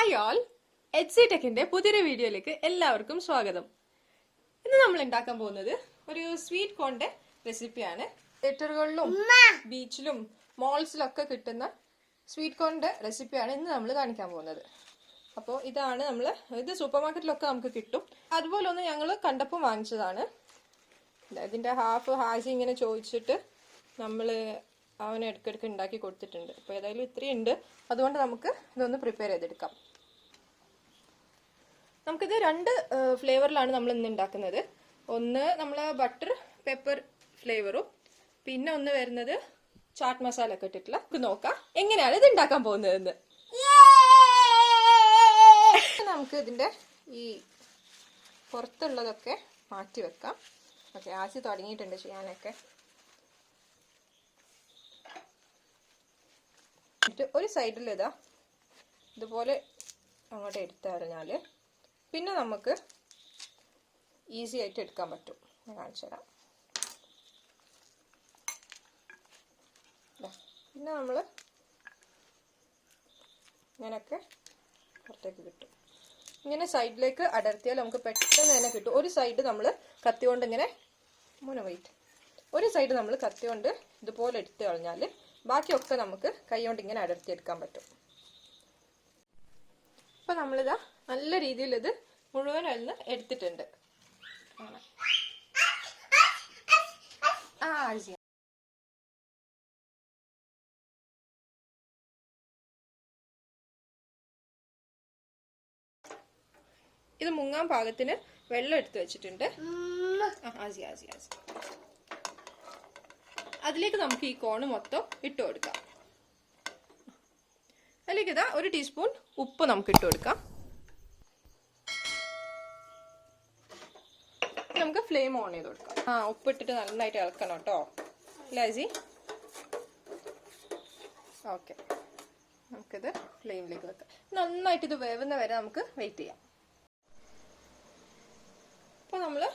Hi all, എഡ്സിടെക്കിന്റെ പുതിയൊരു വീഡിയോയിലേക്ക് എല്ലാവർക്കും സ്വാഗതം. ഇന്ന് നമ്മൾ ഉണ്ടാക്കാൻ പോകുന്നത് ഒരു സ്വീറ്റ് കോണിന്റെ റെസിപ്പിയാണ്. തിയേറ്ററുകളിലും ബീച്ചിലും മോൾസിലൊക്കെ കിട്ടുന്ന സ്വീറ്റ് കോണിന്റെ റെസിപ്പിയാണ് ഇന്ന് നമ്മൾ കാണിക്കാൻ പോകുന്നത്. അപ്പോൾ ഇതാണ് ഇത് സൂപ്പർ മാർക്കറ്റിലൊക്കെ നമുക്ക് കിട്ടും. അതുപോലെ ഒന്ന് ഞങ്ങൾ കണ്ടപ്പോൾ വാങ്ങിച്ചതാണ്. ഇതിന്റെ ഹാഫ് ഹാജി ഇങ്ങനെ ചോദിച്ചിട്ട് നമ്മൾ അവന് ഇടയ്ക്കിടയ്ക്ക് ഉണ്ടാക്കി കൊടുത്തിട്ടുണ്ട്. അപ്പോൾ ഏതായാലും ഇത്രയും ഉണ്ട്, അതുകൊണ്ട് നമുക്ക് ഇതൊന്ന് പ്രിപ്പയർ ചെയ്തെടുക്കാം. നമുക്കിത് രണ്ട് ഫ്ലേവറിലാണ് നമ്മൾ ഇന്ന് ഉണ്ടാക്കുന്നത്. ഒന്ന് നമ്മൾ ബട്ടർ പെപ്പർ ഫ്ലേവറും, പിന്നെ ഒന്ന് വരുന്നത് ചാട്ട് മസാല ഒക്കെ ഇട്ടിട്ടുള്ള. നോക്കാം എങ്ങനെയാണ് ഇത് ഉണ്ടാക്കാൻ പോകുന്നതെന്ന്. നമുക്ക് ഇതിന്റെ ഈ പുറത്തുള്ളതൊക്കെ മാറ്റി വെക്കാം. ഓക്കെ, ആശി തുടങ്ങിയിട്ടുണ്ട് ചെയ്യാനൊക്കെ. ഒരു സൈഡിൽ ഇതുപോലെ അങ്ങോട്ട് എടുത്തറിഞ്ഞാല് പിന്നെ നമുക്ക് ഈസി ആയിട്ട് എടുക്കാൻ പറ്റും. ഞാൻ കാണിച്ചു തരാം. പിന്നെ നമ്മൾ ഇങ്ങനെയൊക്കെ പുറത്തേക്ക് കിട്ടും. ഇങ്ങനെ സൈഡിലേക്ക് അടർത്തിയാൽ നമുക്ക് പെട്ടെന്ന് തന്നെ കിട്ടും. ഒരു സൈഡ് നമ്മൾ കത്തി കൊണ്ട് ഇങ്ങനെ ഒരു സൈഡ് നമ്മൾ കത്തി കൊണ്ട് ഇതുപോലെ എടുത്തു കളഞ്ഞാൽ ബാക്കിയൊക്കെ നമുക്ക് കൈ കൊണ്ട് ഇങ്ങനെ അടർത്തിയെടുക്കാൻ പറ്റും. ഇപ്പൊ നമ്മളിതാ നല്ല രീതിയിൽ ഇത് മുഴുവൻ അന്ന് എടുത്തിട്ടുണ്ട്. ഇത് മുങ്ങാൻ പാകത്തിന് വെള്ളം എടുത്തു വെച്ചിട്ടുണ്ട്. അതിലേക്ക് നമുക്ക് ഈ കോണ് മൊത്തം ഇട്ട് കൊടുക്കാം. അതിലേക്ക് ഒരു ടീസ്പൂൺ ഉപ്പ് നമുക്ക് ഇട്ട് കൊടുക്കാം. നമുക്ക് ഫ്ലെയിം ഓൺ ചെയ്ത് കൊടുക്കാം. ഉപ്പ് ഇട്ടിട്ട് നന്നായിട്ട് ഇളക്കണം കേട്ടോ ലാജി. ഓക്കെ, നമുക്കിത് ഫ്ലെയിമിലേക്ക് വെക്കാം. നന്നായിട്ട് ഇത് വേവുന്ന വരെ നമുക്ക് വെയിറ്റ് ചെയ്യാം. ഇപ്പൊ നമ്മള്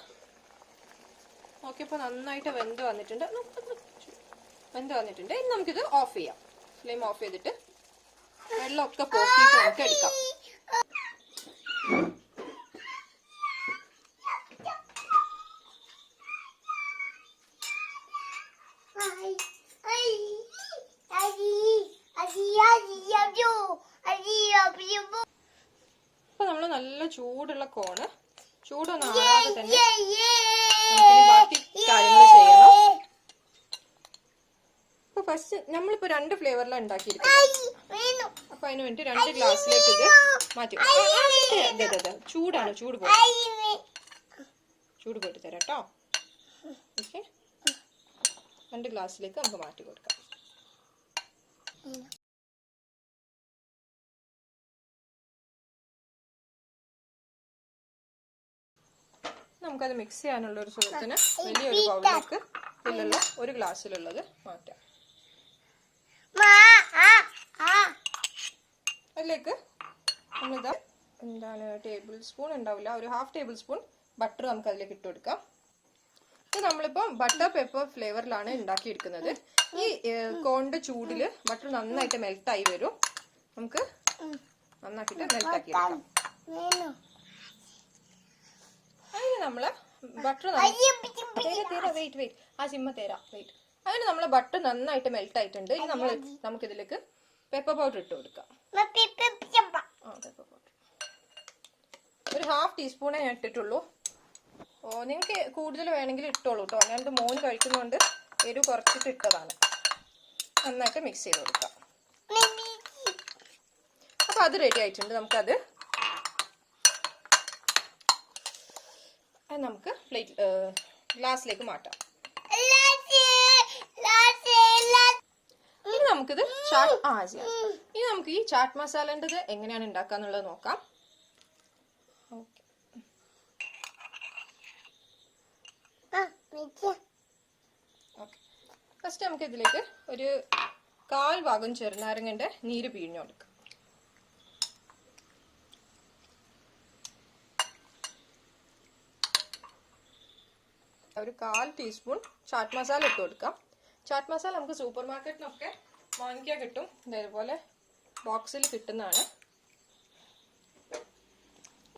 നോക്കിയപ്പോൾ നന്നായിട്ട് വെന്ത് വന്നിട്ടുണ്ട്. ഇനി നമുക്കിത് ഓഫ് ചെയ്യാം. ഫ്ലെയിം ഓഫ് ചെയ്തിട്ട് വെള്ളമൊക്കെ പോക്കിയിട്ട് നമുക്ക് എടുക്കാം. ഇപ്പൊ നമ്മള് നല്ല ചൂടുള്ള കോണ് ചൂടൊന്നും ആറാതെ തന്നെ ബാക്കി കാര്യങ്ങൾ ചെയ്യണം. ഇപ്പൊ ഫസ്റ്റ് നമ്മളിപ്പോ രണ്ട് ഫ്ലേവറിലാണ് ഉണ്ടാക്കിയിരിക്കുന്നത്. അപ്പൊ അതിന് വേണ്ടി 2 ഗ്ലാസ്സിലേക്ക് ഇത് മാറ്റി. ചൂടാണ്, ചൂട് പോയിട്ട് തരാം കേട്ടോ. ഓക്കെ, 2 ഗ്ലാസ്സിലേക്ക് നമുക്ക് മാറ്റി കൊടുക്കാം. നമുക്കത് മിക്സ് ചെയ്യാനുള്ള ഒരു സുഖത്തിന് വലിയൊരു ബൗളിലേക്ക് ഇതിലുള്ള 1 ഗ്ലാസ്സിലുള്ളത് മാറ്റാം. അതിലേക്ക് നമ്മളിതാ ടേബിൾ സ്പൂൺ ഉണ്ടാവില്ല, ഒരു 1/2 ടേബിൾ സ്പൂൺ ബട്ടർ നമുക്ക് അതിലേക്ക് ഇട്ട് കൊടുക്കാം. ഇത് നമ്മളിപ്പോൾ ബട്ടർ പെപ്പർ ഫ്ലേവറിലാണ് ഉണ്ടാക്കിയെടുക്കുന്നത്. ഈ കോണിന്റെ ചൂടില് ബട്ടർ നന്നായിട്ട് മെൽട്ടായി വരും. നമുക്ക് നന്നാക്കിയിട്ട് മെൽട്ടാക്കി എടുക്കാം. അതിന് നമ്മള് ബട്ടർ അതിന് നമ്മള് ബട്ടർ നന്നായിട്ട് മെൽട്ട് ആയിട്ടുണ്ട്. ഇനി നമുക്കിതിലേക്ക് പെപ്പർ പൗഡർ ഇട്ട് കൊടുക്കാം. ഒരു 1/2 ടീസ്പൂണേ ഞാൻ ഇട്ടിട്ടുള്ളൂ. നിങ്ങൾക്ക് കൂടുതൽ വേണമെങ്കിൽ ഇട്ടോളൂ കേട്ടോ. ഞാനിത് മോന് കഴിക്കുന്നതുകൊണ്ട് എരിവ് കുറച്ചിട്ട് ഇട്ടതാണ്. നന്നായിട്ട് മിക്സ് ചെയ്ത് കൊടുക്കാം. അപ്പൊ അത് റെഡി ആയിട്ടുണ്ട്. നമുക്ക് ഗ്ലാസ്സിലേക്ക് മാറ്റാം. ഇനി നമുക്കിത് ഇനി നമുക്ക് ഈ ചാട്ട് മസാലൻ്റെത് എങ്ങനെയാണ് ഉണ്ടാക്കാന്നുള്ളത് നോക്കാം. ഫസ്റ്റ് നമുക്ക് ഇതിലേക്ക് ഒരു 1/4 ഭാഗം ചെറുനാരങ്ങന്റെ നീര് പിഴിഞ്ഞു കൊടുക്കാം. ഒരു 1/4 ടീസ്പൂൺ ചാട്ട് മസാല ഇട്ട് കൊടുക്കാം. ചാട്ട് മസാല നമുക്ക് സൂപ്പർ മാർക്കറ്റിലൊക്കെ വാങ്ങിക്കാൻ കിട്ടും. ഇതേപോലെ ബോക്സിൽ കിട്ടുന്നതാണ്.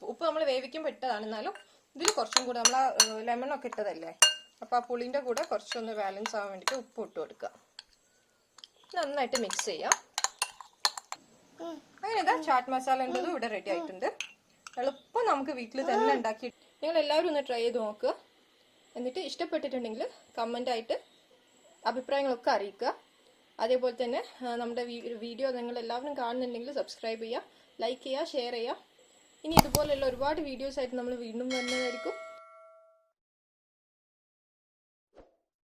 ഉപ്പ് നമ്മൾ വേവിക്കുമ്പോൾ ഇട്ടതാണ്, എന്നാലും ഇതിൽ കുറച്ചും കൂടെ നമ്മൾ ലെമണൊക്കെ ഇട്ടതല്ലേ, അപ്പോൾ ആ പുളിൻ്റെ കൂടെ കുറച്ചൊന്ന് ബാലൻസ് ആവാൻ വേണ്ടിയിട്ട് ഉപ്പ് ഇട്ട് കൊടുക്കുക. നന്നായിട്ട് മിക്സ് ചെയ്യാം. അങ്ങനെ ഇതാ ചാറ്റ് മസാല ഉണ്ടതും ഇവിടെ റെഡി ആയിട്ടുണ്ട്. എളുപ്പം നമുക്ക് വീട്ടിൽ തന്നെ ഉണ്ടാക്കി. നിങ്ങൾ എല്ലാവരും ഒന്ന് ട്രൈ ചെയ്ത് നോക്കുക. എന്നിട്ട് ഇഷ്ടപ്പെട്ടിട്ടുണ്ടെങ്കിൽ കമൻ്റായിട്ട് അഭിപ്രായങ്ങളൊക്കെ അറിയിക്കുക. അതേപോലെ തന്നെ നമ്മുടെ വീഡിയോ നിങ്ങൾ എല്ലാവരും കാണുന്നുണ്ടെങ്കിൽ സബ്സ്ക്രൈബ് ചെയ്യുക, ലൈക്ക് ചെയ്യുക, ഷെയർ ചെയ്യുക. ഇനി ഇതുപോലെയുള്ള ഒരുപാട് വീഡിയോസ് ആയിട്ട് നമ്മൾ വീണ്ടും വരുന്നതായിരിക്കും.